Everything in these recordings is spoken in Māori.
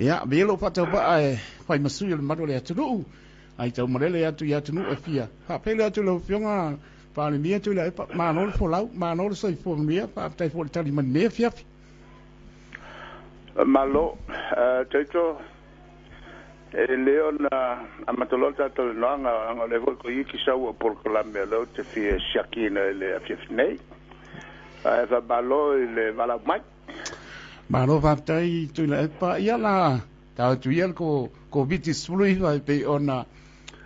ia me lo fa tau ba ai fai masu le maro le atu ai tau marele atu ia tunu e fia ha pele atu lo fionga pa le mia tu le pa ma no fo lau ma no so fo mia pa tai fo tali man ne fia malo teto leona amatolota to noanga nga le ko iki sa o por la melo te fie shakina le afifnei ai va balo le vala mai ma no va tai tu le pa ia la ta tu ia ko viti sului vai pe ona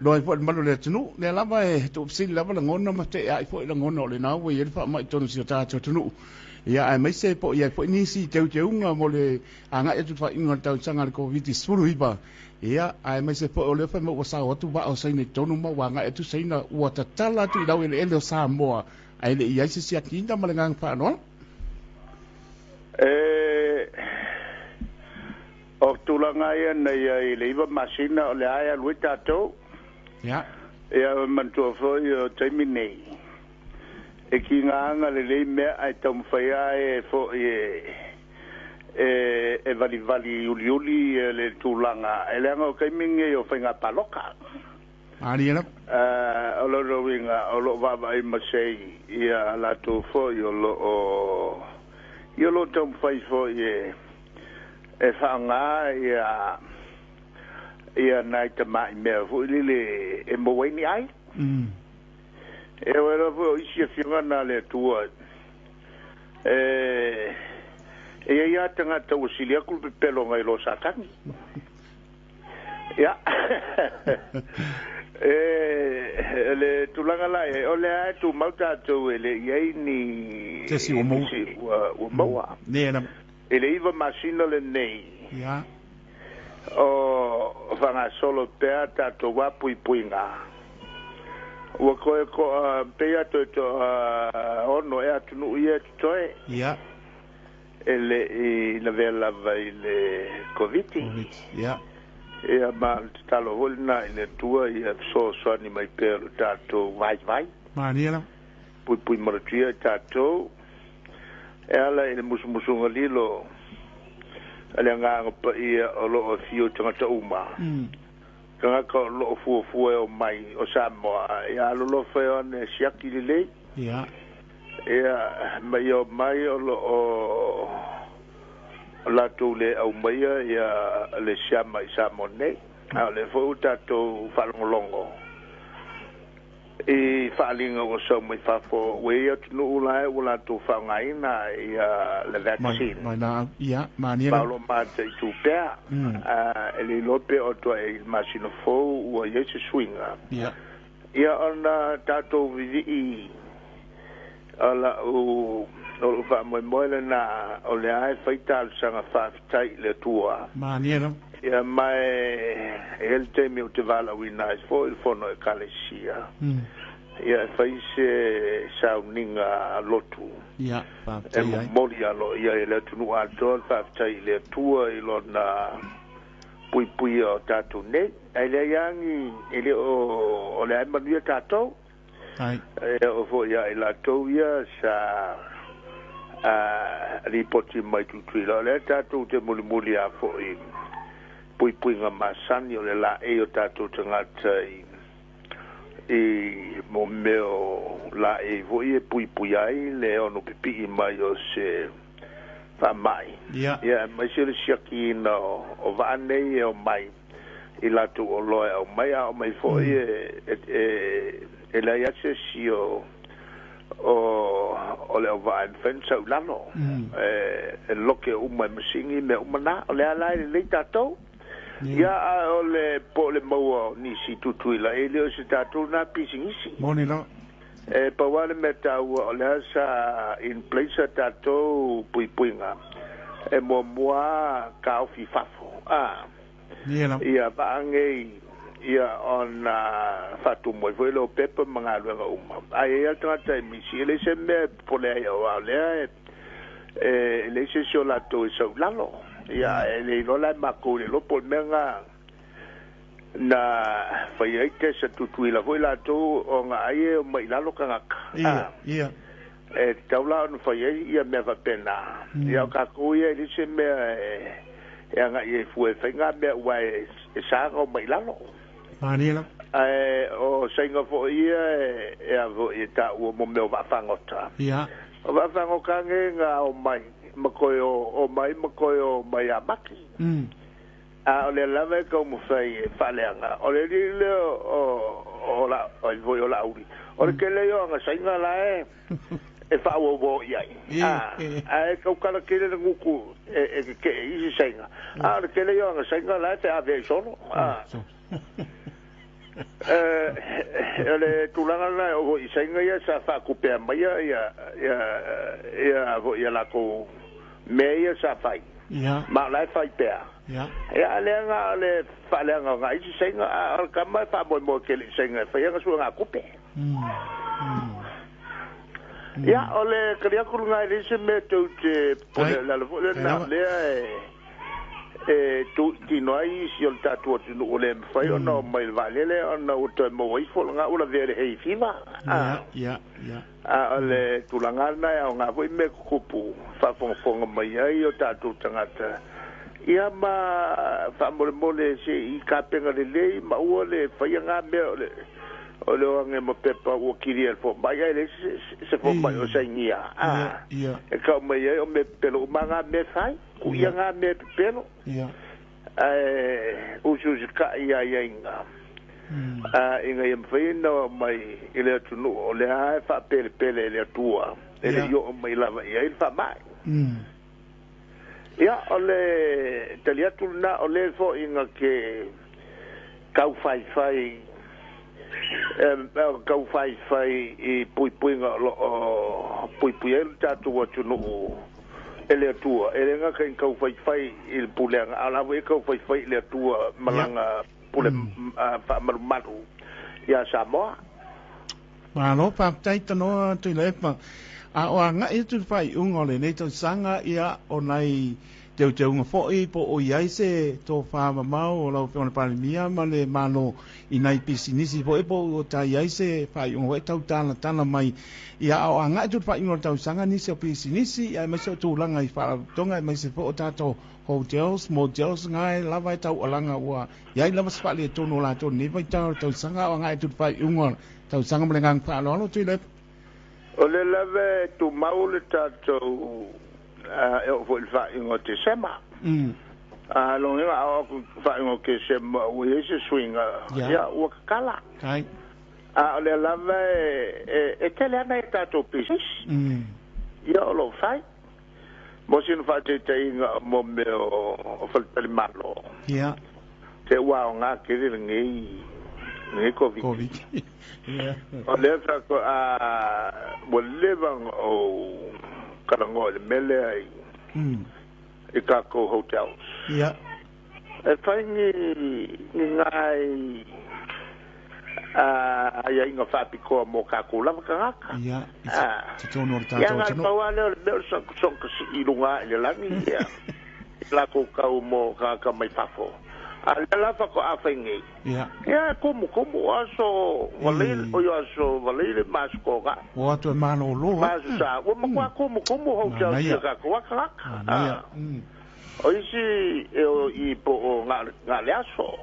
loi fo malo le tunu le lava e tu sin lava la ngona ma te ai fo la ngona le na we ia fa mai tonu si ta tunu ia ai mai se po ia fo ni si teu nga mo le anga e tu fa inga tau sanga le ko viti sului ba ia ai mai se po o le fa mo sa o tu ba o sai ni tonu ma wanga e tu sai na o ta tala tu dau ele ele sa mo ai le ia se sia kinda ma le ngang fa no o tulanga ia nei le iwa masina o le aia lui tatou ia ia mantua foi o taimi nei e ki nganga le mea ai tau mwhaia e fo e vali uli le tūlanga e leanga o kaiminge o whainga paloka ari ela o lo rowinga o lo vava i masei ia lato fo i o lo tau mwhai fo e whaanga ia nai ta mai mea fo i le e mwaini ai e wera fo isi a whiunga na le tua e ia tanga tau silia kulpe pelo ngai lo satangi ia le tulanga la o le ai tu mauta tu ele iei ni te si o maua ele iwa masina le nei ia o vanga solo pea tato wapu i puinga ua koe ko pea to ono e atunu ia toe ia ele i la vela vai le coviti ia ia ma talo holna ile tua ia so ni mai per tato vai maniela pui maratria tato ela ile musumunga lilo ale nga pa ia o lo fio tanga uma kanga ko lo fu o mai o Samoa ia lo fe on siaki le ia mai o lo la tole au mai ia le siama i Samone ale fo tato falongolongo e falinga o so mai fa fo we at no la wala to fa ngai na ia le vaccine mai na ia mania paulo mate tu pea ele lope o to e machine fo o ye se swinga ia ona tato vivi ala o fa mo na o le ai faita sanga fa tai le tua mania ia mai el temi o te vala winais fo il fono e kalesia ia faise sauninga lotu ia pa moria lo ia ele tunu ato fa tai le tua i lona pui o tatu ne ele yangi ele o le manu tato ai o fo ia ila to ia sa ripoti mai tu lo le tatu te muli a fo i pui nga masani o le la e o tatu tangata i mo meo la e voi e pui ai le ono pipi mai o se fa mai ia mai se siaki no o vane e o mai i la tu o loe o mai fo e la ia se si o le o va fensa ulano e loke uma masingi me umana o le ala le tato ia o le po le mo ni si tutuila e le se tato na pisingisi monilo e pa wale meta o le sa in place tato puinga e mo ka o fifafo ia bange ia on fatu mo velo pepe mangalo uma ai ia trata mi si le se me po le o le le se so la to so lalo ia le no la mako le lo po menga na fai ai te se tutu la foi la to o nga ai o mai lalo kanga ia taula no fai ai ia me va pena ia ka ko ia le se me e nga e fu e fenga me wai e sa ngo mai lalo Manila o senga fo ia e avo e ta o mo me va fangota ia o va fangoka nga o mai makoyo mai amaki a ole lave ko mo fai faleanga ole le o la o voi o la uri ole ke le yo nga senga la e fa o bo ia e ko kala ke le nguku e ke isi senga ole ke le yo nga senga la te ave solo ele tulanga la o isenga ya sa fa kupe mai ya vo ya la ko me ya sa fai ma la fai pe ya le nga le fa le nga isenga al kama fa mo ke le isenga fa ya su nga kupe ya ole kria kulunga le se me to te pole la le na le tu ti noi si on tatu no le fai no mai valele on o te mo i fo nga ula vere hei fiva ya ole tulanga na ya nga voi me kupu fa fo mai ai o tatu tangata ia ma fa mole se i ka penga le ma o le fai nga me o le nge mo pepa o kiri fo mai ai se fo mai o saingia e ka mai ai o me pelo manga me fai ku ia nga me pelo usu ka ia inga inga im fino mai ile tunu o le ai fa pele le tua ele yo mai lava ia il fa mai ia ole telia tuna ole fo inga ke kau fai kau fai i pui nga pui el tatu o tunu ele tua ele nga kan kau fai il pulang ala we kau fai le tua malanga pule fa maru ya Samoa malo pa tai tano tu le pa a o nga i tu fai ungole nei to sanga ia o nai teu nga foi po o iai se to fa mamau o lo pe pa mia ma le malo i nai pisinisi po e po o tai ai se fai un we tau tana mai ia o nga i tu fai un tau sanga ni se pisinisi ai mai se tu langa i fa tonga mai se po o tato hotels motels ngai lava tau alanga wa iai lava spa le tono la to ni vai tau sanga o nga i tu fai un tau sanga mlengang fa lo tu le o le lave tu mau le tato e o foi fa ingo te sema lo nga o fa ingo ke sema o ese swinga ya o kala ai le lava e tele na tato pisis ya lo fai mo sin fa te inga mo me o fa le malo ya te wa nga ke le ngi covid o le fa ko mo levang o karango le mele ai e kako hotels e fai ni ngai ia inga fapiko mo kako lava kangaka te tono ta ia ngal pawale le son i lunga le langi ia la ko kau mo ka mai fafo ala fa ko afengi ya como aso valil o yo aso valil mas ko ga o to mano lo mas sa o mo como ho ja ka ko ka o isi i po nga le aso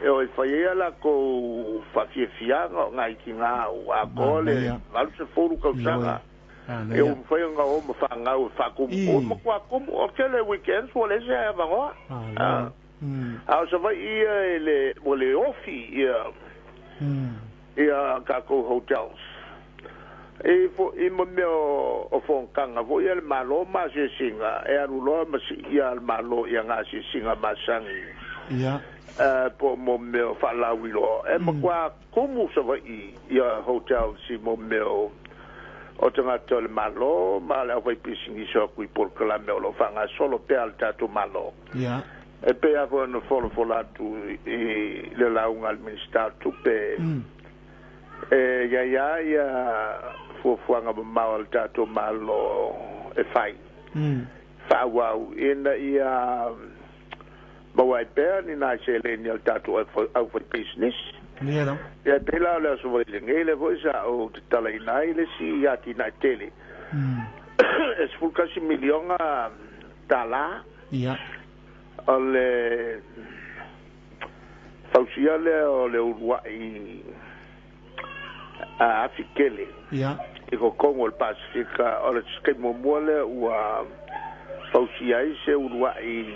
e o fa ia la ko fa fia nga i kinga o a gole al se foru ka sanga e o fa nga o mo fa nga o fa ko mo o kele weekends o le ja va go so vai ia le mole ofi ia kako hotels e fo i mo o fon kanga vo ia le malo ma se singa e aru lo ma si ia le malo ia nga se singa masangi po mo me fa la wilo e mo kwa como so vai ia hotel si mo me o tanga tole malo ma la vai pisingi so kui por kala me lo fanga solo pe al tato malo e pe avo no folo la tu e le la un administrar tu pe ya fo nga ma al tato malo e fai fa wow in ia ma wai pe ni na se le ni al tato au for business ya pe la so le ngele vo sa o tala ina ile si ya ti na tele es full kasi miliona dala ole fausia le Uruguay a Afikele ia e ko Kongo le Pasifika ole skai momole ua fausia se Uruguay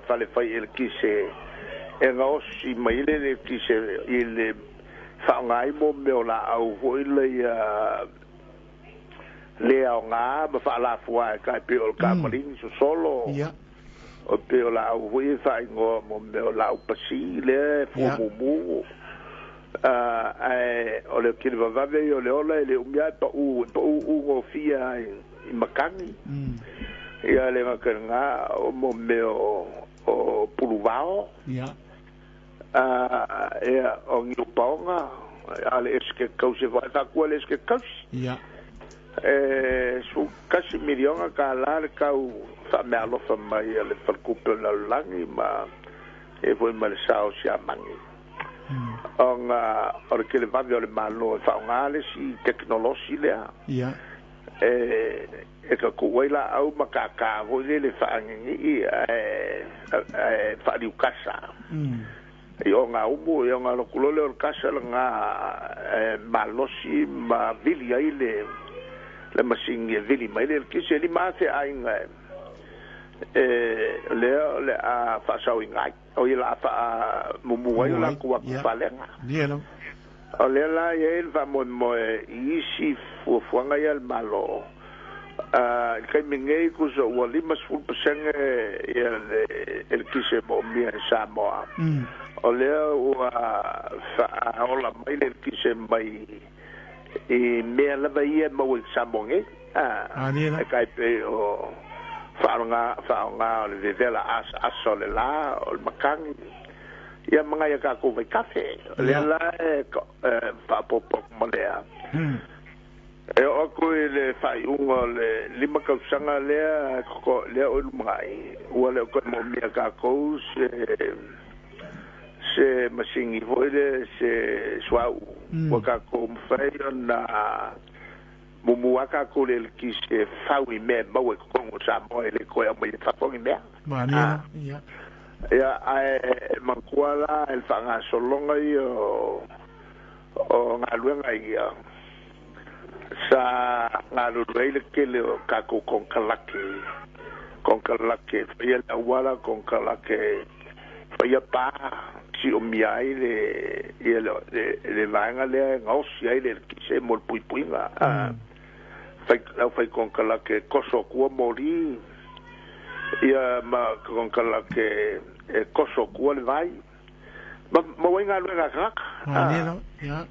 fale fai el kise e nga osi mai le kise ile whaongai mo meo la au hoi le au ngā ma whaala fua e kai peo ka marini so solo o peo la au hoi whai ngoa mo meo la au pasi le fua mumu o le kiri vavave o le ola le umia pa u ngo fia i makangi ia le ngā o mo meo o puluvao o ngiu paonga ale eske kause vai ta ko eske kause su kasi milionga ka la kau fa me alo fa mai ale falkupe la langi ma e voi mal sao sia mangi o ke le va le malo fa ngale si teknologi le e ka kuwaila au makaka voi le fa ngi fa di kasa o ngā umu o ngā lokulole o kasa ngā malosi ma vili ai le masingi e vili mai le kise li maase ai ngā le a whaasau i ngai o i la a mumuai o la kua kufalenga o le la i e ilva moe i isi fuafuanga i al malo kai mingei kusa ua 5% i el kise mo mia e Samoa o lea ua whaola mai le kise mai i mea lava ia mau i Samonge e kai pe o whaonga o le vevela aso le la o le makangi ia mga ia kako vai kafe o lea la e whaapopok mo lea e oku i le whaiunga le 5 kausanga lea o ilumai ua leo koe mo mia kako se masingi voile se swau waka ko mfai na mumuaka ko le ki se fawi me mawe ko sa mo le ko ya mo fa ko me mania ya ai mankuala el fanga solonga o ngaluenga ia sa ngaluele ke le ka ko con kalake ia la wala con kalake ia pa si o miai le vanga le ngosi ai le se mol puipuinga fai con kala ke koso ku mori ia ma con kala ke koso ku le vai ma wenga le nga ya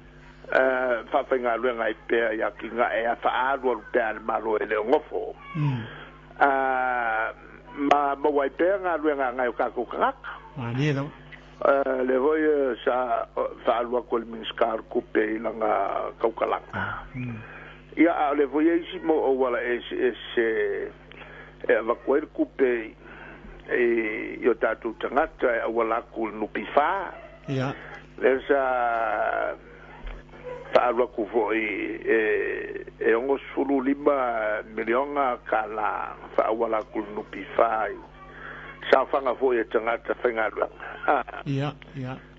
fa nga le nga pe ya ki nga e fa ado pe al malo le ngofo ma wai pe nga le nga ka ku le voi sa falwa kol minskar kupe langa kaukalanga ia le voi isi mo o wala ese va kwel kupe yo tatu tangata wala kul nupifa ia le sa falwa ku voi ongo sulu 5 miliona kala fa wala kul nupifa sa fanga foi tangata fenga ia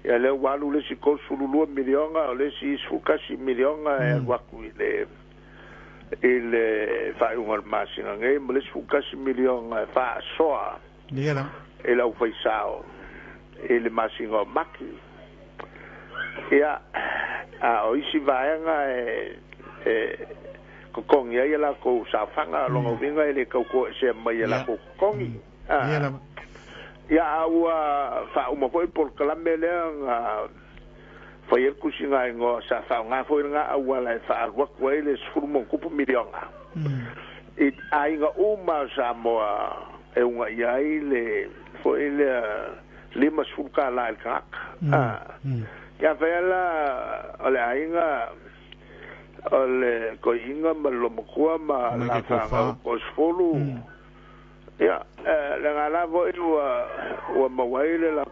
ya le walu le si ko sulu miliona le si sukasi miliona e waku ile fa un almacina ngai le sukasi miliona fa soa ia ele au faisao ele masingo maki ya o isi vaenga ko kongi ia la ko sa fanga longo vinga ele ko se mai la ko kongi ia ua fa uma foi por kalamele nga foi el kusinga ngo sa fa nga foi nga ua la fa wa kwele sfurmo kupu miliona it ai nga uma sa mo e unha ia ile foi le lima sulka la el kak ya vela ole ai nga ole ko inga malo mo ma la fa ko sfolu ya la ngala vo wa mawaile la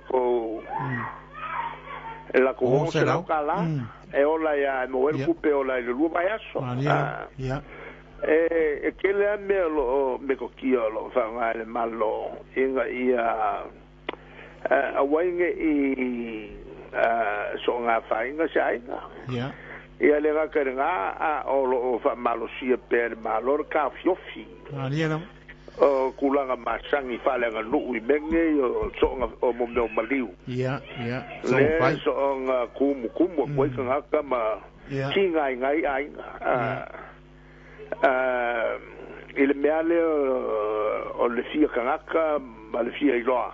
ko se la kala e ola ya mo el kupe ola le lu bayaso ya ke le me lo me ko ki lo fa nga le malo inga ia a wainge i so nga fa inga sai nga ya ia le ga nga a o lo fa malo si per malo ka fiofi ya o kulanga masangi fa le nga lu i menge o so nga o mo me maliu ya so fa so nga kumu ko nga ka ma kinga ngai ai il meale o le fia kanaka ma le fia iloa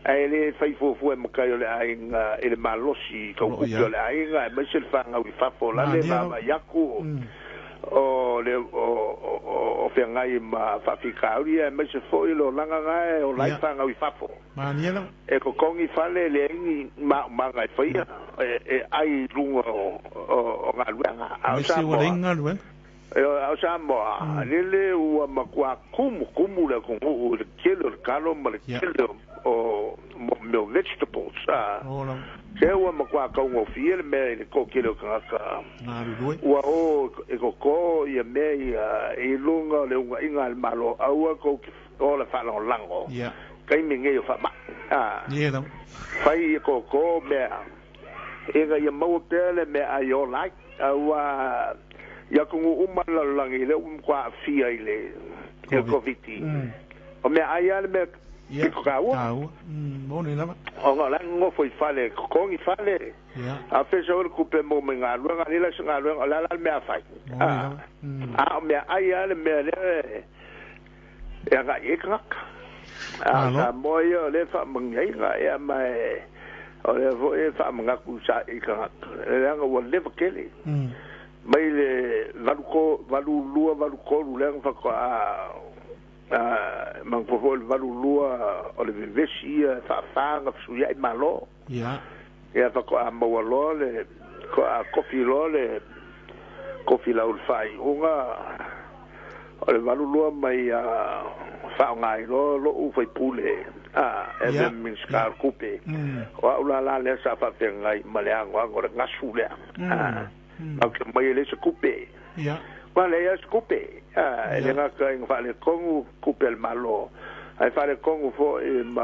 ele fai fo e makai le ainga ele malosi ka ku le ainga ma se fanga wi fa fo la le ma yaku o le o fe ngai ma fa fikauri e ma se fo ilo langa ngai o lai fanga wi fa fo maniela e ko kongi fale le ngi ma ngai fai e ai lungo o ngaluanga au sa mo ngaluanga au Samoa lele ua makua kumu le kongu le kilo le kalo ma le kilo o meu vegetables ke ua makua kaungo fie le me le ko kilo kaka ua o e koko ia me i lunga le unga inga le malo aua ko o le whanau lango kai minge o whama fai e koko mea inga ia mau pele me ai o lai aua ya kungu umala langi le kwa fia ile e koviti o me ayale me ko kawa boni lama o ngala ngo foi fale ko ngi fale a fe so ku pe mo me nga lu nga le nga lu la me afai a me ayale me le e ga e krak a moyo le fa mengai ga e mai o le vo e fa menga ku sa e krak le nga wo le vakele mai le valu lua le fa ko mang fo valu lua o le vesi fa suia i malo ya fa ko mo lo le ko kofi la ul fai unga o le valu lua mai fa ngai lo u fai pule e min skar kupe o la le sa fa ngai male angwa ngora ngasule ok mai le se coupe ya vale es coupe ele nga ka en vale kongu coupe el malo ai fale kongu fo e ma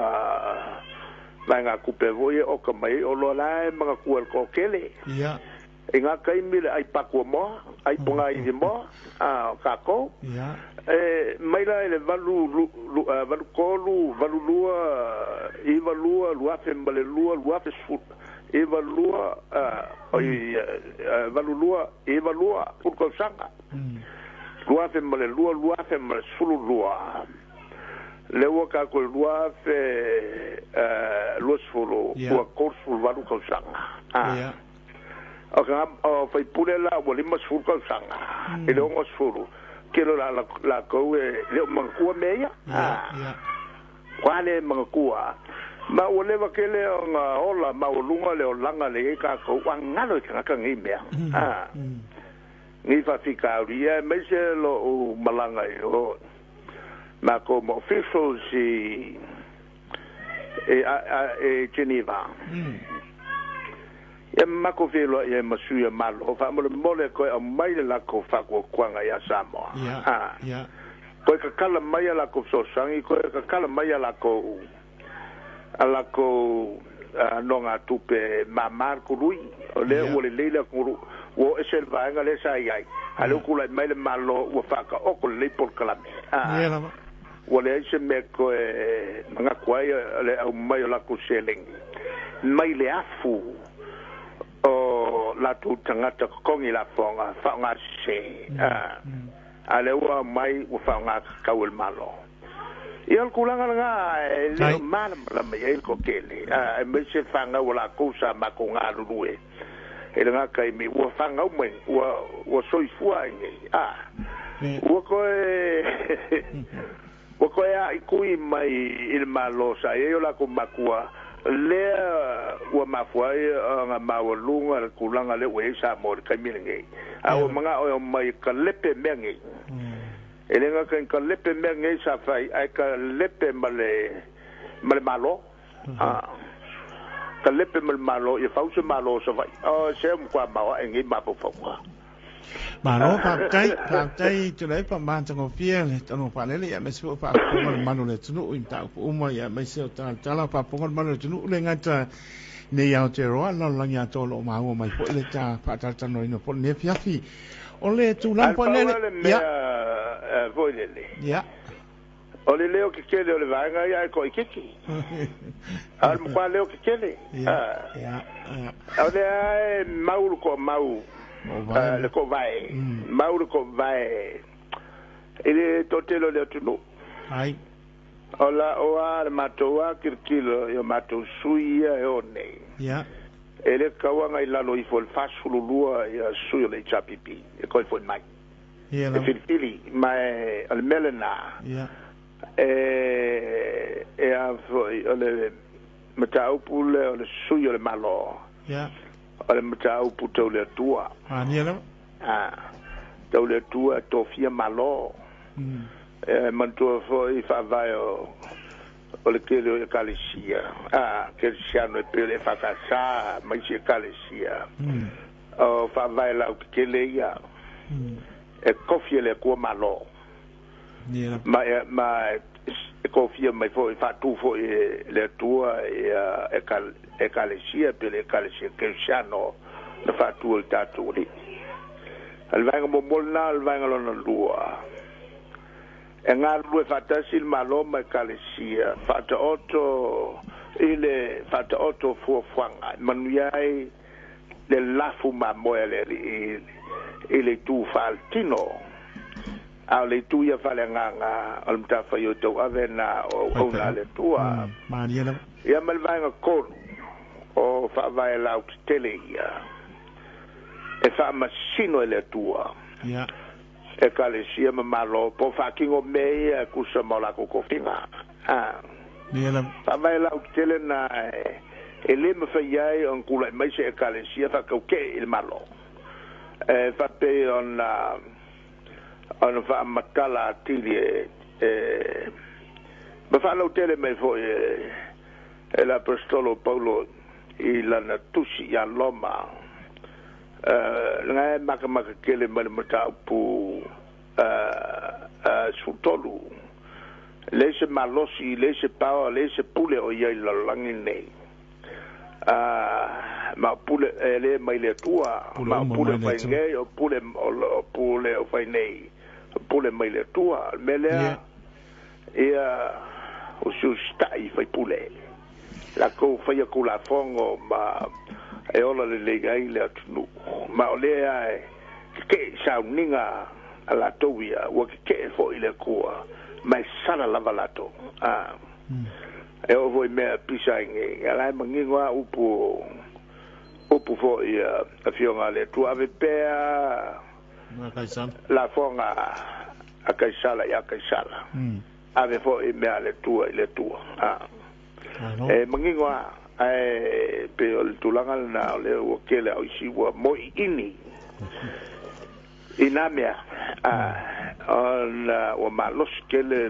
nga coupe voye o ka mai o lo la ma ku el ko kele ya nga ka mi ai pa ko mo ai ponga i mo ka ko ya mai la ele valu lua i valua lua fe mbale lua fe sut evalua evalua por cosanga lua fe male lua fe male sulu lua lewa ka ko lua fe los folo o corso valu cosanga o fai pulela o lima sulu cosanga ele o sulu que la ko le mangua meia quale mangua ma o leva ke le nga ola ma o lunga le o langa le ka ko wangalo ka ngi mea ngi fa fika ria me se lo malanga o ma ko mo officials e Geneva e ma ko velo e masuya malo fa mo le ko mai la ko fa ko kwanga ya Samoa ko ka kala mai la ko so sangi ko ka kala mai la ko ala ko nonga tupe mamar ko lui o le leila ko o esel vanga le sai ai alo ko la mai le malo o fa ka o ko le por kala o le se me ko nga kwai le au mai la ko seleng mai le afu o la tu tangata ko ngi la fonga fa nga se ale wa mai o fa nga ka o malo il kulanga nga le mal la mai ko kele me se fanga wala cosa ma ko nga luwe ele nga kai mi wo fanga o men wo soi fuange wo ko ya ikui mai il malo sa e la ko makua le wo mafuai nga mawalunga kulanga le we sa mo kai mi nge o manga o mai ka lepe mengi ele nga kan lepe me ngai sa fai ai ka lepe male malo ka lepe male malo e fause malo sa fai o se mo kwa ma ngai ma po fa Malo pakai tu lai paman tango fia le tango palele ya mesu pa pongal manu le tunu imta uma ya mesu tala pa pongal manu le tunu le ngata ne ya te roa la la ya to lo ma mai po le ta pa ta tano ino po ne fiafi o le tu lam po le ya voilele ya o le leo ke kele o le vanga ya ko ikiki al mo leo ke kele ya o le mau ko mau le ko vai mau ko vai ele totelo le tunu ai ola oa matoa kirkilo yo mato suia o nei ya ele kawanga ilalo I fol fasulu lua ya suia le chapipi e ko fo mai ya la fili mai al melena ya a ole matau pule ole suia le malo ya ole matau puto le tua ni la tau le tua tofia malo mantua foi fa vai o le kele o kalesia kelesiano e pele fa kasa mai se kalesia o fa vai la kele ia e kofie le ko malo ma kofie mai foi fa tu foi le tua e kalesia pele kalesia kelesiano na fa tu o tatu li al vanga mo molna al vanga lona lua e ngā rue whatasil maloma kalesia whata oto ile whata oto fuafwanga manuiai le lafu ma moele ile tu faltino au le tu ia fale nganga al mtafa yo tau ave na o na le tua ia malvanga kolu o whaavai lau tele ia e wha masino le tua e kalesia malo po fakingo me kusa mola ko kofinga fa vai la tele na ele me fa yai on kula mai se kalesia fa ko ke il malo fa pe on fa makala tili ma fa la tele me fo el apostolo Paulo I la natusi ya loma ngai maka kele mal mata pu sutolu lese malosi lese pao lese pule o ia la langi nei ma pule ele mai le tua ma pule mai nei o pule o fai nei pule mai le tua mele ia o su stai fai pule la ko fai ko la fongo ma e ola le legai le atunu ma ole ai ke sauninga ala toia wa ke fo ile kua mai sala lava lato e o voi me pisa nge ala mangingwa upu fo ia a fionga le tu ave pea la fonga a kaisala ya kaisala ave fo me ale tua ile tua e mangingwa pe o tulanga na le o kele o siwa mo ini inamia on o malos kele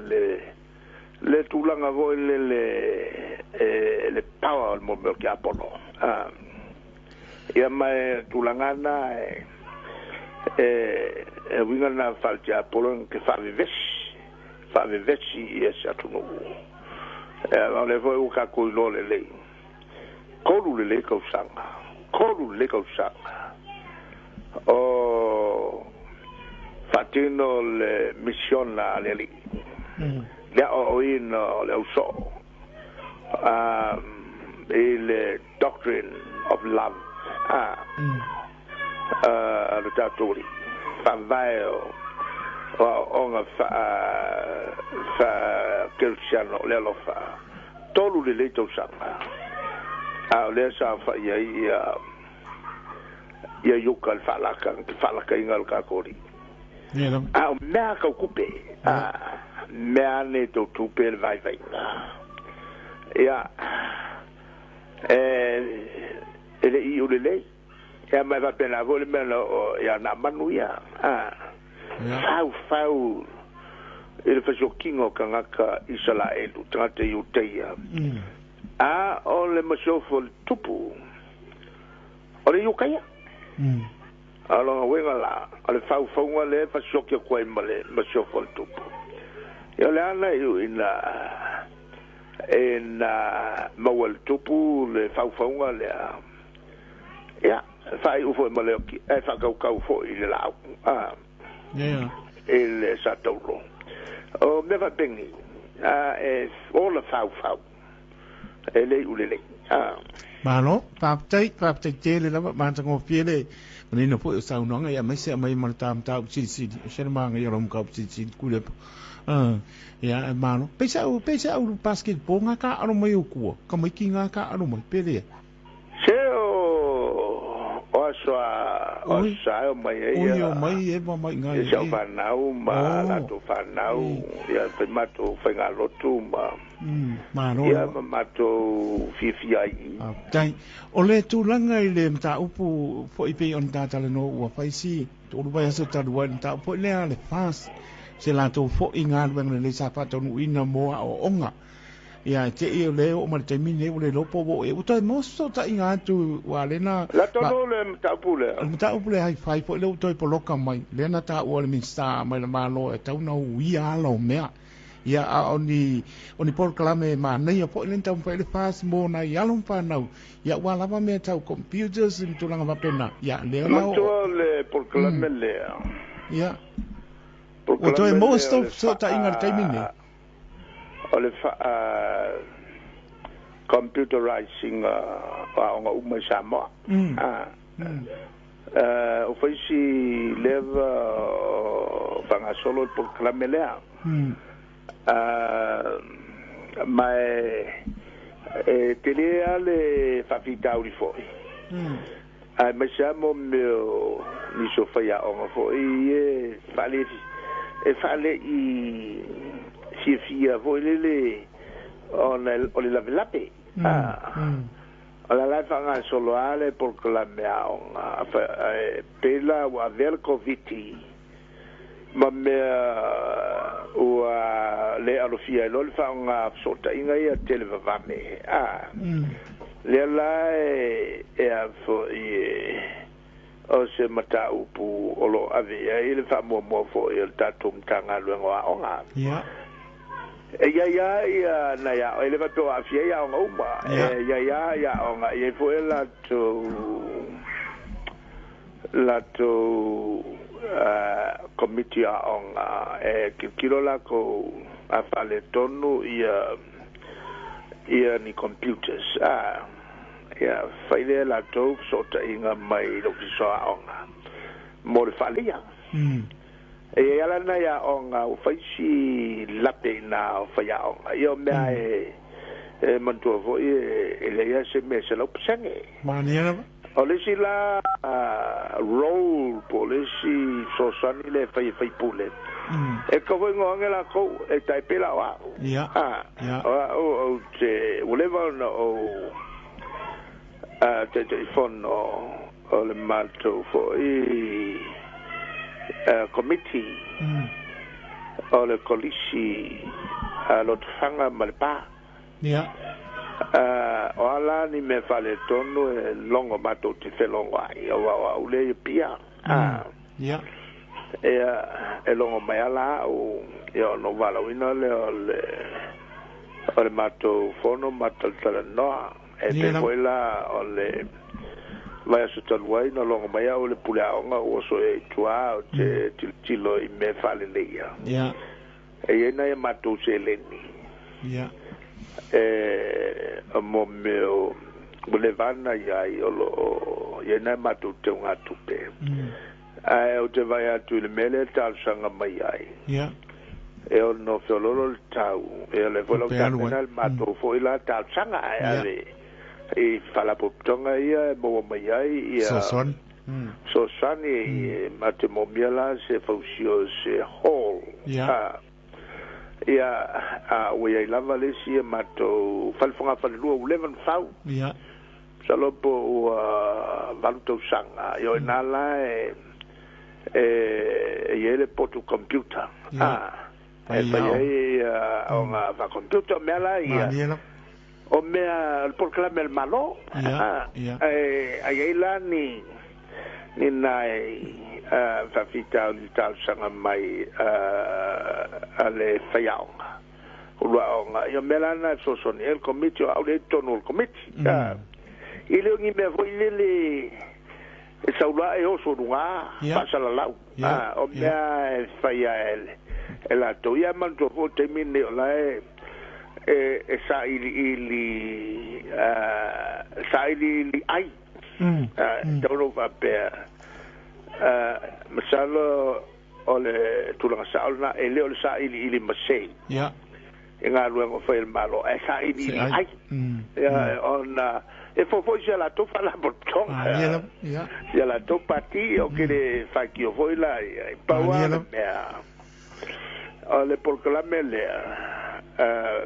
le tulanga go le power mo ke apolo ia mai tulanga na winga na falti apolo ke fa vivesi ia sa tunu le vo ka ko le kolu le kausanga o fatino le mission la le ya o ino le uso il doctrine of love le tatori favaio o fa kelsiano le lofa tolu le kausanga le sa fa ia yuka falaka ingal ka kori mea ka kupe mea ne to tupe vai ia ele I ulele ia mai va pena vole meno ia na manuia fau ele fa jokingo kangaka Israelu trate yuteia o le masofo tupu o le yukaya alo wenga la ale fau fonga le fa shoki ko male ma shoko tupu yo le ana yu ina mawal tupu le fau fonga le ya fai u fo male ki e fa kau fo i le la yeah il satolo o me va bengi e all the fau ele ulele malo paptai tele la ma tango piele ni no po sa no nga ya mai se mai mal tam ta si se ma nga yo ka si kule ya malo pesa u basketball nga ka aro mai ku ka mai ki nga ka aro mai pele se o sa mai o mai e mai nga e sa fa nau ma la to fa nau ya pe mato fa nga lotu ma malo ya mato fiai tai o le tu langa i le mta upu fo i pe on ta tala no wa fai si to lu vai so ta duai ta fo le ale fas se la to fo i nga le sa fa to nu ina mo o onga ya te i le o ma te mine o le lopo bo e uta mo so ta inga tu wa le na la to no le mta upule hai fai fo le to po loka mai le na ta o le min sta mai ma lo e ta no wi a lo mea ya oni por klame ma nei po le tam fa le fas mo na ya lom fa na ya wa la me ta computers in tulanga va pena ya le la o le por klame le ya o to most of so ta inga te mine o le computerizing nga uma sama o foi si leva vanga solo por clamelea mai tele ale fafita uri foi ma siamo mio ni sofia o foi fale i si fia voile on le lave lape la la fanga solo ale porque la mea pela wa velcoviti ma mea o le alofia lo fanga sota inga ia televame le la e fo o se mata upu olo ave ele fa mo fo el tatum tanga luengo a onga ya na ya ele va to afia ya onga uma ya onga ye fo la to committee onga kilo la ko afale tonu ia ni computers ya faile la to sota inga mai lo so onga mo le fale ya e ala na ya onga o faisi lape na o fa ya onga yo me manto vo le ya se me se lo psenge maniera o le si la role policy so sani le fai pule e ko ngonga la ko e tai pela wa o te whatever no te telefono o le malto fo committee o le kolisi lo tfanga malpa o ala ni me fale tonu e longo mato te felongo ai o ule pia e longo mai ala o no vala wina le mato fono mato tala noa e te voila o le vai su talwai no longo mai o le puleaonga o so e tua o te tilo i me fale leia e na e mato se leni mo meu bulevana ia o ye na mato te unga tupe o te vai atu le mele tal sanga mai ai e o no fiololo tau e le volo terminal mato foi la tal sanga ai e fala poptonga ia mo mai ai ia so sani mate mo miela se fausio se hall ia we ai lava le si mato falfonga falua 11 fau salo po valuto sanga yo nala ele poto computer e vai ona va computer mela ia o mea por clame el malo ai la ni nai fa fita ni tal sanga mai ale faiaonga uluaonga ia melana sosoni el committee au le tonul committee ile ngi me foi le saula e oso dunga pasala lau o mea faia ela to ia man to fo termine la sa ili ai don't va per masalo ole tulanga sauna ele ole sa ili masei nga luengo foi el malo sa ili ai on e fo la to fa la botton ya la to pati o que le fa que o foi la pa wa ole porque la mele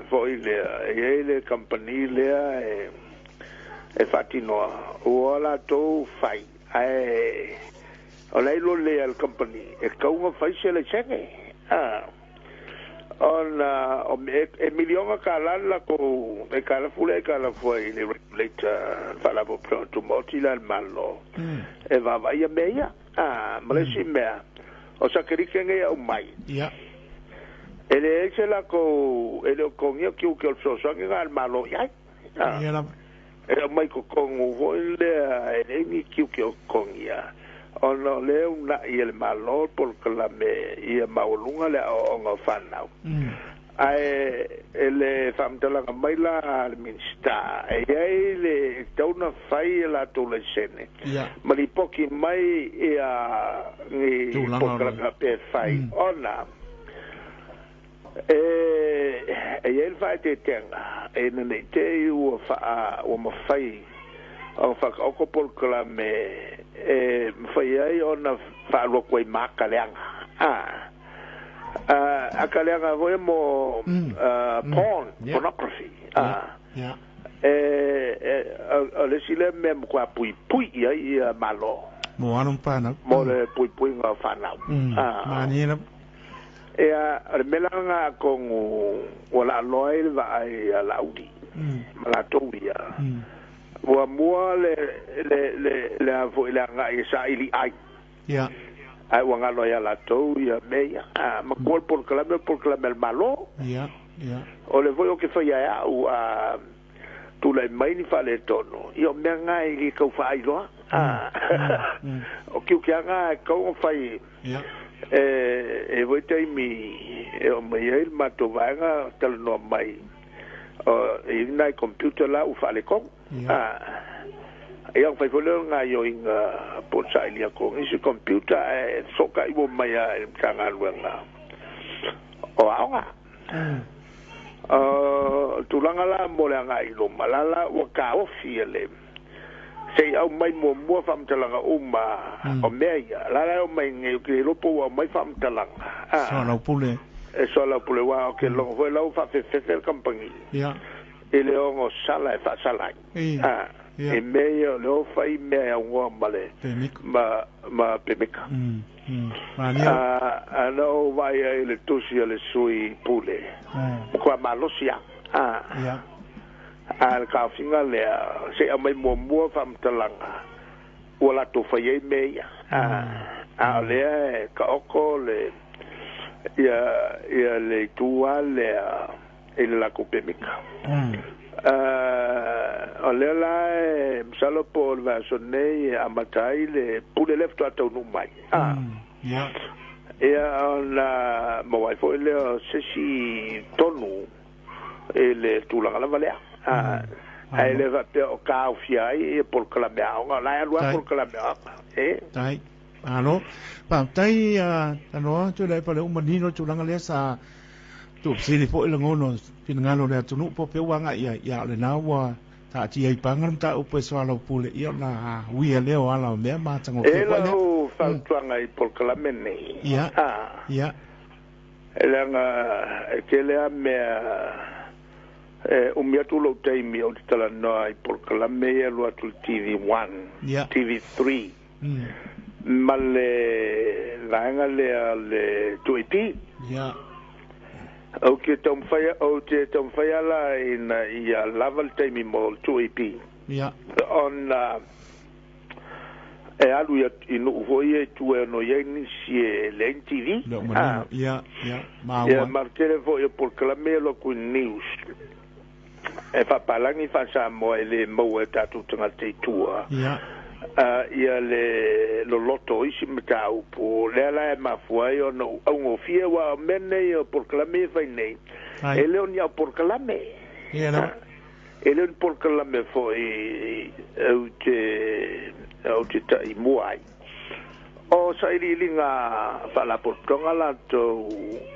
foi le compagnie le e fatino o la to fai ole lo le al compagnie e cau fai se le cheke on Emilion Kalala ko e kala fule kala foi le regulator fala po pronto motila malo e va ia meia malesi mea o sa kerikenge o mai ele se la ko ele ko ngi ki o so so ngal malo ya ele mai ko o voile ele ngi ki o kongia ono le una y el malo porque la me y el maulunga le o fanau ai ele famtela maila al minsta e ele tona fai la tolesene mali poki mai e a ni porque la pe fai ona ele vai te tenga e ne te o fa o mo fai o fa o por clame foi aí ona falo coi macaleanga a caleanga foi mo pornography le sile même quoi pui aí malo mo anon pana mo le pui nga fana manina a melanga con o la loil va ai la audi la tovia wa mua le avo le nga isa ili ai ai wanga lo ya la to ya meia ma col por clame el malo o le voy o que foi ya o tu le mai ni fale tono io me nga i ko fai lo o que nga ko fai e voi te mi o mai el matovanga tal no mai e nai computer la u fale ko eu fai follow nga yo inga posa ilia ko isi computer soka i mo mai e tanga luenga o aonga tulanga la mole nga i lo malala o ka o fiele sei au mai mo fam talanga uma o meia la o mai nge ki lo po mai fam talanga so la pule wa ke lo foi la fa fe compagnie ele o sala fa sala e meia lo fai meia o male ma pemika no vai ele tusi ele sui pule kwa malosia al ka finga le se a mai mo fam talanga wala to fai meia le ka oko le ia le tua le ele la copemica ole la salo por va sonne a matai le pule left to no mai la mo vai foi le sesi tonu ele tu la valea ele va pe o ka fia e por clamea la lua por clamea tai alo pa tai ano tu le pa le umanino tu langa le sa tu sili po le ngono pinangalo le tu po pe wanga ya le na wa ta ti ai pangan ta o peso ala pule ia na wi le o ala me ma tango ke ko le fa tuanga i por clamene ele nga ke le me mia tu lo tai mi o tala no ai por clamene lo tu TV1 TV3 male langa le tuiti o que tom faya la in ia level time mo tuiti on e alu inu foi tu no yen si l'NTV ya ma ya martele foi por clamelo con news e fa palangi fa sa mo ele mo ta tu tanga te tua ya ia le lo loto isi matau po le la ma foi no un fie wa mene por clame fa nei ele on ya por clame ya no ele por clame foi o te tai muai o sairi linga fala por tonga la to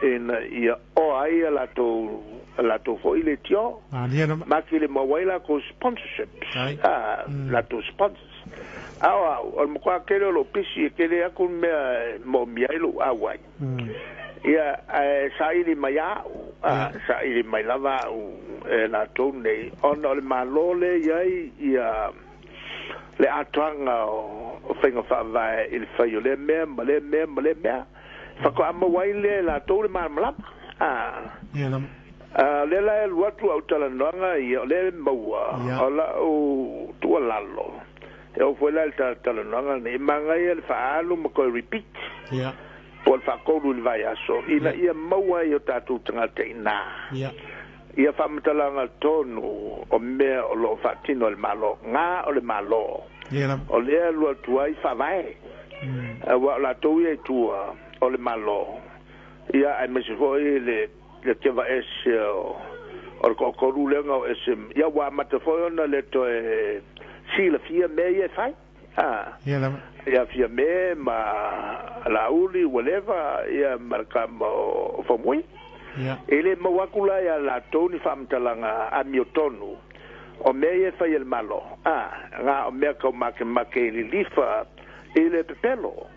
en ia o ai la to foi le tio ma ki le mawaila ko sponsorship la to sponsors awa o mo kwa kele lo pisi kele aku me mo miailu awai ia sairi maya sairi mai lava la to nei on le malole ia le atanga o whenga whaavai il whaio le mea fa ko ama waile la to le malama le la e luatu au talanoanga i le maua o la o tua lalo e o foi la il talanoanga ne manga i le whaalu ma koe repeat po le whakoru le vai aso ina ia maua i o tatu tangata ina ia whamatalanga tonu o mea o lo whatino le malo ngā o le malo o lea lua tuai whawai wa la tau ia tua o le malo ia ai mesi foi le kewa ese o le kokoru lenga o ese ia wa matafoi ona le to e sila fia mea ia fai ia fia mea ma la uli whatever ia maraka mo whamui ele mawakula ya la toni famtalanga a miotonu o mea fa il malo nga o mea ko make li lifa ele pepelo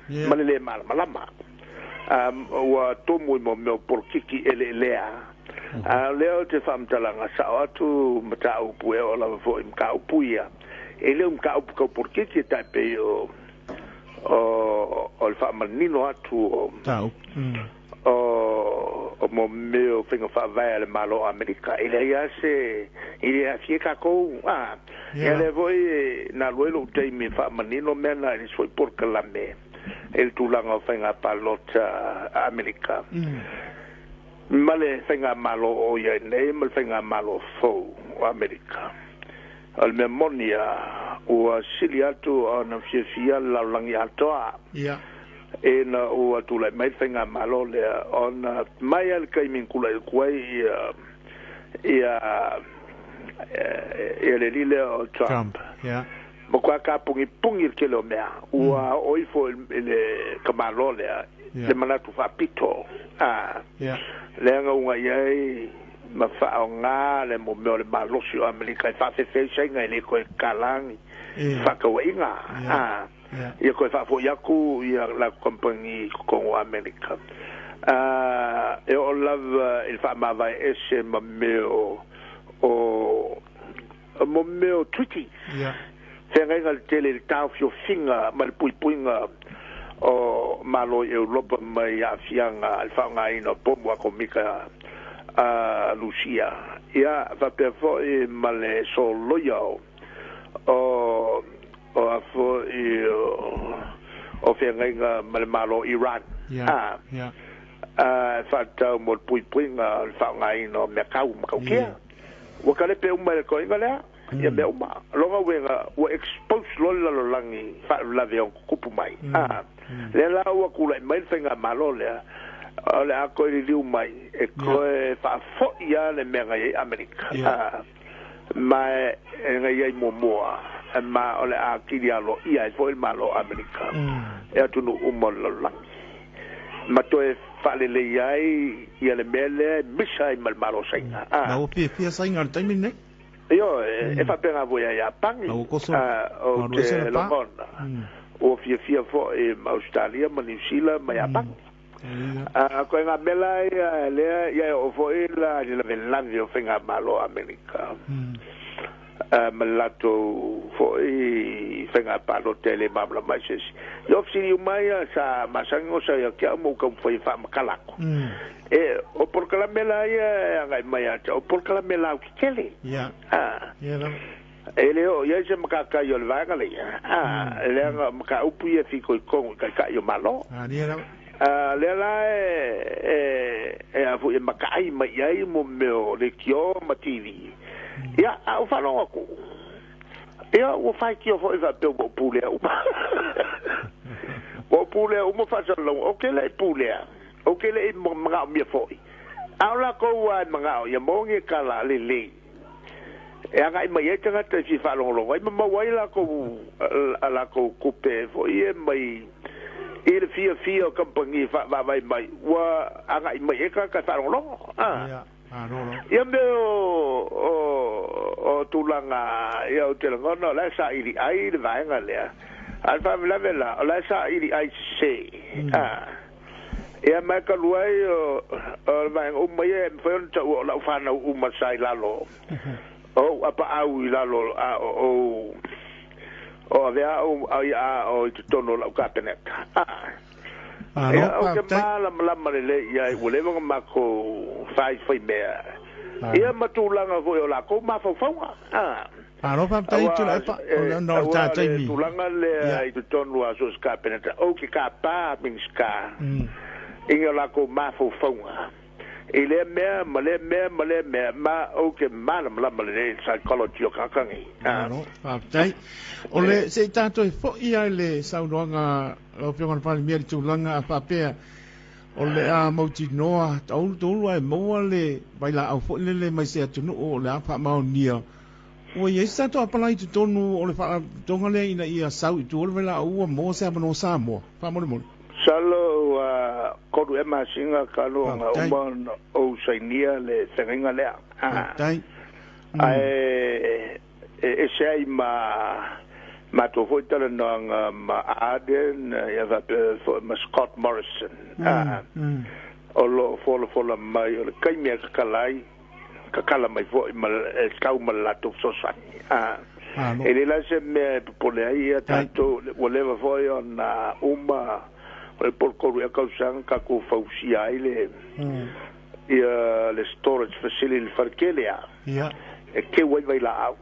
malele mal malama wa tomu mo me por kiki ele lea leo te famtalanga sa atu mata upu e ola fo im ka upuia ele ka upu ko por kiki ta pe o el famanino atu o mo meu fingo fa vai le malo America ele ia se ele ia fica com ele foi na luelo tem me fa manino mena ele foi por calame ele tulanga finga palota America male finga malo o ia nei mal finga malo fo America al memoria o siliato na fia la langi atoa na o atula mai fenga malo le on mai al kai min kula kuai le lile o Trump mo kwa ka pungi kelo mea o oifo le kamalo le manatu fa pito le nga unga yai ma fa nga le mo le malo si America fa fe senga le ko kalang fa ka winga ia koe whafo iaku ia la company kongo America e o lava il whamawai ese ma meo mo meo twiti whenga inga le tele le tau fio finga ma le puipuinga o malo Europa mai a fianga al whanga ina pomo a komika Lucia ia whapefo e ma le so loyao o afo o fenga malo Iran fata mo puipuinga fanga ino mercau kia o kale pe uma ko ingala ya be uma longa wenga o expose lola lo langi fa la ve kupu mai le la o kula mai fenga malo le ole a ko li mai e ko fa fo ya le mega America mai ngai mo ma ole a kirialo ia e foi malo America e atunu umolo langi ma to e fale le ai ia le mele misai mal malo saina na o pe saina al time ne io e fa pena voi a pangi o te lomona o fia fo e Australia ma New Zealand ma ya pangi ko nga mela le ia o foi la Finlandia o fenga malo America malato foi fenga palo tele mabla mais yo fili mai sa masango sa ya que mo com foi fa makalako o por calamela ya ngai mai o por calamela o que tele ele o ia se maka yo le vanga le le maka upu ia fi ko ka yo malo ni era le la afu e maka ai mai ai mo meo le kio mativi ia au fa no ko ia o fa kio fo va pe bo pule o bo pule o mo fa so lo o ke le pule o ke le mo nga mi fo au la ko wa nga ya mo nge kala le e anga mai e tanga te si fa lo vai ma wai la ko kupe fo e mai e le fia company fa vai mai wa anga mai e ka fa lo ia me o tulanga ia o te ngono la sa ili ai le vai nga le al fa la vela la sa ili ai se ia mai ka luai o vai o mai e foi on o la fa na o masai la lo o apa au la lo o avea o tono la kapenet o ke mala le ia o le ma ko fai mea ia matulanga vo o la ko ma fo alo pa tai tu la pa no ta tai mi tulanga le ai tono a so kapenet o ke ka pa minska inga la ko ma fo ele me ma o ke malam la le psychology o kakangi no tai ole se tanto fo ia le saunga o pe ngona pali mi tu langa pa pe ole a moti noa tau ai mo le baila au fo le mai se tu no o le apa mau nia o ye sa to apalai tu tonu o le fa tonga le ina ia sau tu o le la o mo se no sa mo fa mo salo kodu e masinga kalo nga umon o sainia le senga le tai e sei ma to hoitala nga ma Aden ya va ma Scott Morrison o lo fola mai o le kaimia kakala mai vo ma skau ma la to sosani ele la se me pole ai tanto voleva foi na uma por koru e kausang ka ko fausia ile le storage facility farkelia e ke vai la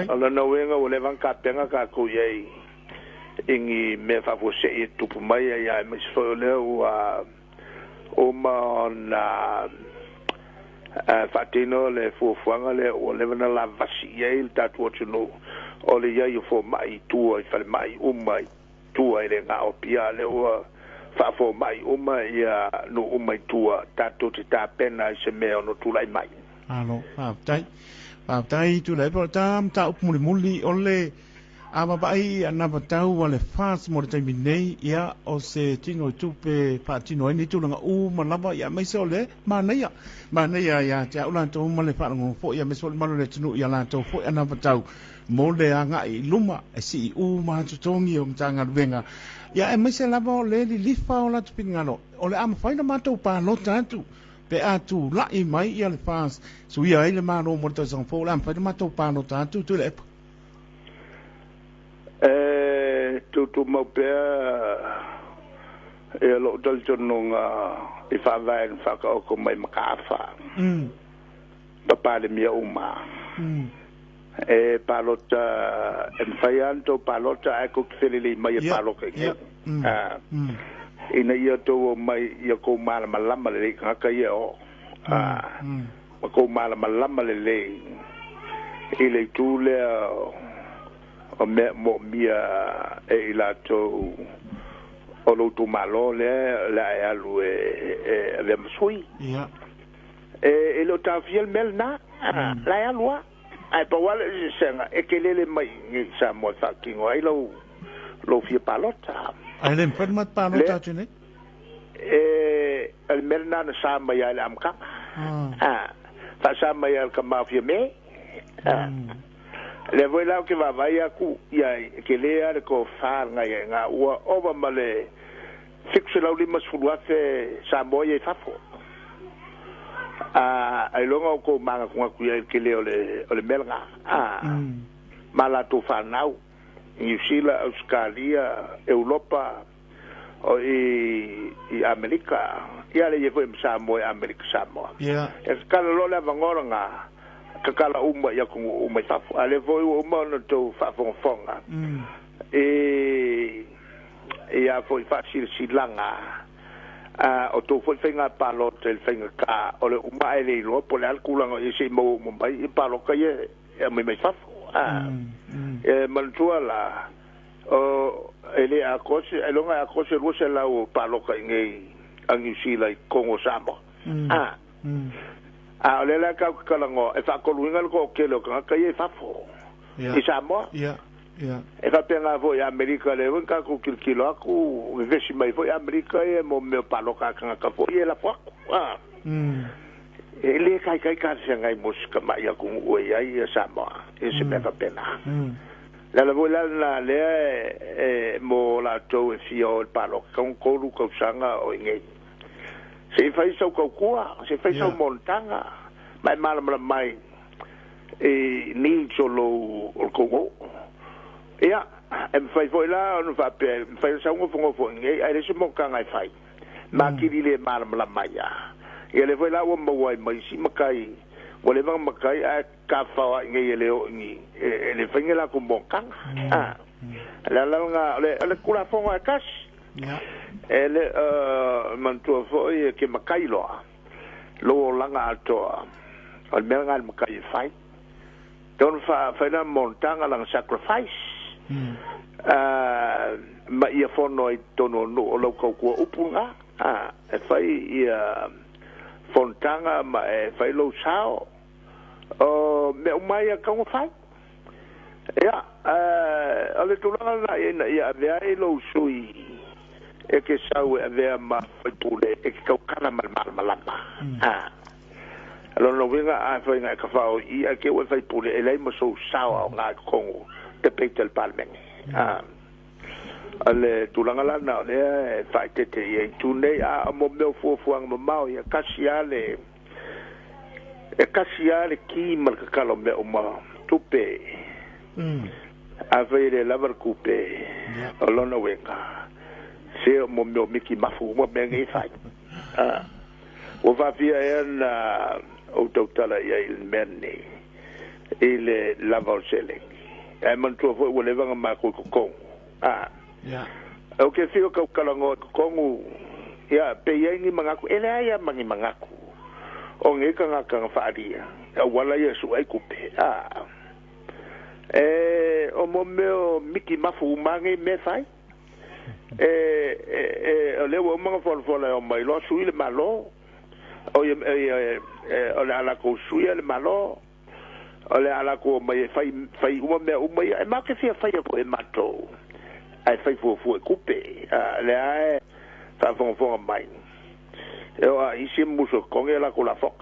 ala no venga o levan ka tenga ka ko ye ingi me fa você e tu mai ya me foi le o ma na fatino le fuanga le o levana la vasi ye il tatu no o le ya fo mai tu e fa mai mai tua ele nga o pia le o fa fo mai uma ia no uma tua tato te ta pena se me no tu lai mai alo tai tu le po tam ta up muli ole ama bai ana batau wale fast mo te minei ia o se tino tupe pa tino ni tu nga u malaba ia mai so le mana ia ya te ulan to male fa ngo fo ia me so malo le tino ia la to fo ana batau mo le anga I luma e si u ma tutongi o mtanga venga ya e mese lava le li fa o la tupingano o le ama faina matou pa lo tantu pe atu la I mai ia le fans so ia ile ma no mo to son fo la faina matou pa lo tantu tu le tu mo pe e lo dal jononga I fa vai fa ko mai makafa papa le mia uma e palota e faianto palota e ko fele mai paloka ina ia to mai ia ko mala malama le ka ia o ko mala malama le ile tu le o me mo mia e ila to o lo tu malo le la alu e le msui e lo ta fiel melna la alu ai pa wala senga e kelele mai ni sa mo sa kingo ai lo fie palota ai le permat palota tune el merna na sa mai ai am ka fa sa mai al ka ma fie me le voi la ke va vai aku ia ke le ar ko fa nga o over male fixe la lima sulwa fe sa mo ye fafo ai longa ko manga ko ku ia ke le ole melga mala to fa nau New Zealand Australia Europa o I Amerika ia le foi sa mo Amerika sa mo ia es kala lo la vangora nga kakala uma ia ku uma fafu ale voi uma no to fafonga ia foi facile silanga o to foi fenga palo tel fenga ka o le uma ele lo po le alkulanga e se mo mai palo ka ye me fafu man tuala o ele a cose elonga a cose rusa la o palo ka ngai angi sila kongo samo ole la ka kalango e fa ko luinga ko kelo ka ye fafo e samo e ka penga vo ya America le un ka ku kilo aku vesi mai vo ya America e mo me palo ka fo ye la fo ele kai ka sengai musika mai ku o ya samo e se me fa pena la vola le mo la to e fio palo con lu ko sanga o ngai se fai so ko kua se fai so montanga mai mai ni solo o ko ia em fai foi la no fa pe fai so ngo fo ngai ai se mo kanga fai ma ki le mal mai ya ele foi la o mo wai mai si makai wale bang makai a ka fa ngai le o ni ele fai la ko mo kanga la nga le kula fo nga kas ele mantua foi che makai lo langa alto al mengal makai fai don fa na montanga lang sacrifice ma ia fono i tono no lo ko upunga e fai ia fontanga ma e fai lo sao o me mai ka ngo fai ia ale tulanga ia vea lo sui e che sau avea ma pure e che caucana malama allora no venga a fai nga ka fao i a che o fai pure e lei mo so sao nga kongo te petel palmen ale tulanga la na le fai te e tune a mo meu fo mo mau ia kasiale ki mal ka kalo me o ma tupe avere la vercupe allora no venga se mo meu miki mafu mo bengi fai o va via na o totala ia il menni il lavolsele e man tu fo le vanga ma ko o ke fio ka kalango kongu ya pe yengi mangaku ele ya mangi mangaku o nge ka faria wala ya su ai kupe o mo meu miki mafu mangi me fai le wo manga fo le o mai lo su ile malo o ole ala ko suia le malo ole ala ko mai fai uma me e ma ke fia fai ko e mato ai fai fo kupe le ai fa fo mai eu a isi muso con ela ko la fo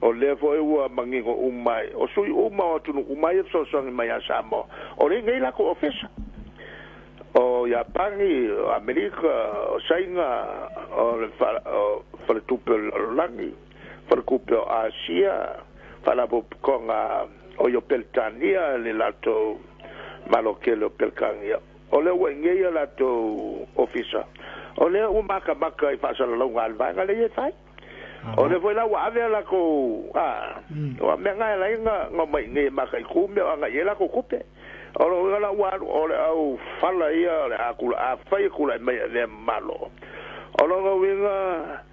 o le fo e wa mangi ko umai o sui uma o tunu umai so mai asamo o le ngai la ko ofesa o Japani, Amerika, o Sainga, o le tupe langi, o le kupe o Asia, falabo konga o yo peltania le lato malokele o pelkangia. O le wengeia lato ofisa. O le umaka i fasala longa alvanga le ye fai. O le foi la wave la ko o menga la inga ngomai nge maka I kume o nga yela ko kupe. O la wa o le au fala ia le akula a fai kula me le malo o lo winga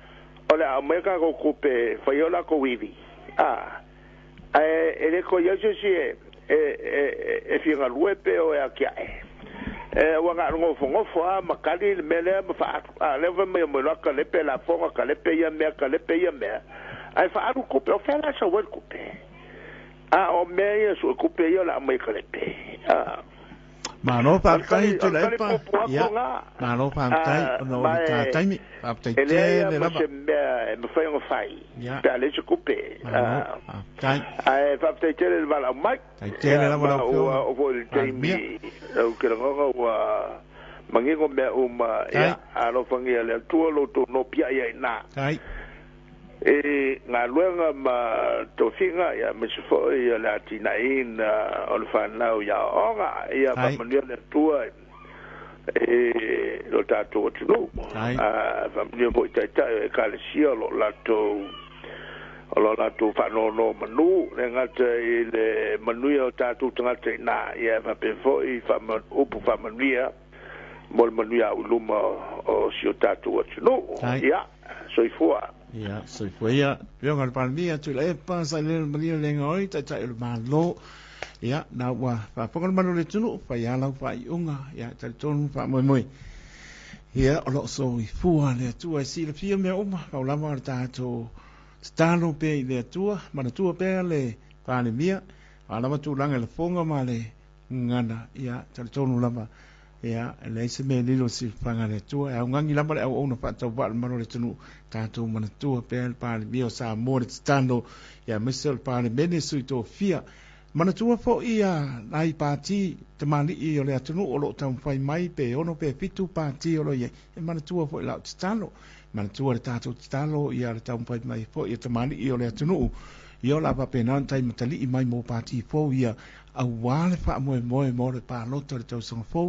o le ameka ko kupe fai ola ko wivi ele ko yeso si e finga luepe o ya kia wanga ngo fo makali mele fa le me mo la ka le pe la fonga ka le pe ya me ai fa aru kupe o fela so wel kupe o me so kupe yo la me ka le pe ma no pa kai tu le pa ya ma no pa kai no ta tai mi pa tai te le la pa me fai un fai per le coupe kai ai fa tai te le vala mai tai te le la vala o vol te mi o ke ngo wa mangi go me uma ya alo fangi le tu lo to no pia ya na kai nga luenga ma tofinga ya misfo ya latina in on fanau ya onga ya pa manuel le tua lo tato tu fa mio poi tata e calcio lo lato lo la tu fa no manu le ngata le manu o ta tu ngata na ia fa pe fo I fa ma upu fa mania mo manu ya uluma o si o ta tu no ia so I fo ia so I fo ia yo ngal pa mia tu le pa sa le mania le ngoi ta ta ma lo ia na wa fa pokon manu le tunu fa ia la fa unga ia ta tonu fa moi ia o lo so I fo le tu ai si le fia me uma ka la ma ta to stano pe le tua mana tua pe le pane mia ala ma tu langa le fonga ma le ngana ia tal tonu lama ia le se me lilo si fanga le tua e ngangi lama le au na pata wa ma le tunu ta tu mana tua pe pane mia sa mo le stano ia misel pane mene sui to fia mana tua fo ia ai pati te mali I o le tunu o lo tam fai mai pe ono pe fitu pati o lo ia e mana tua fo la stano mana tua le tātou talo ia le tau pai mai fo ia tamani I o le atunu I o la papena tai matali I mai mo pati fo ia a wale fa mo le pālota le tau sanga fo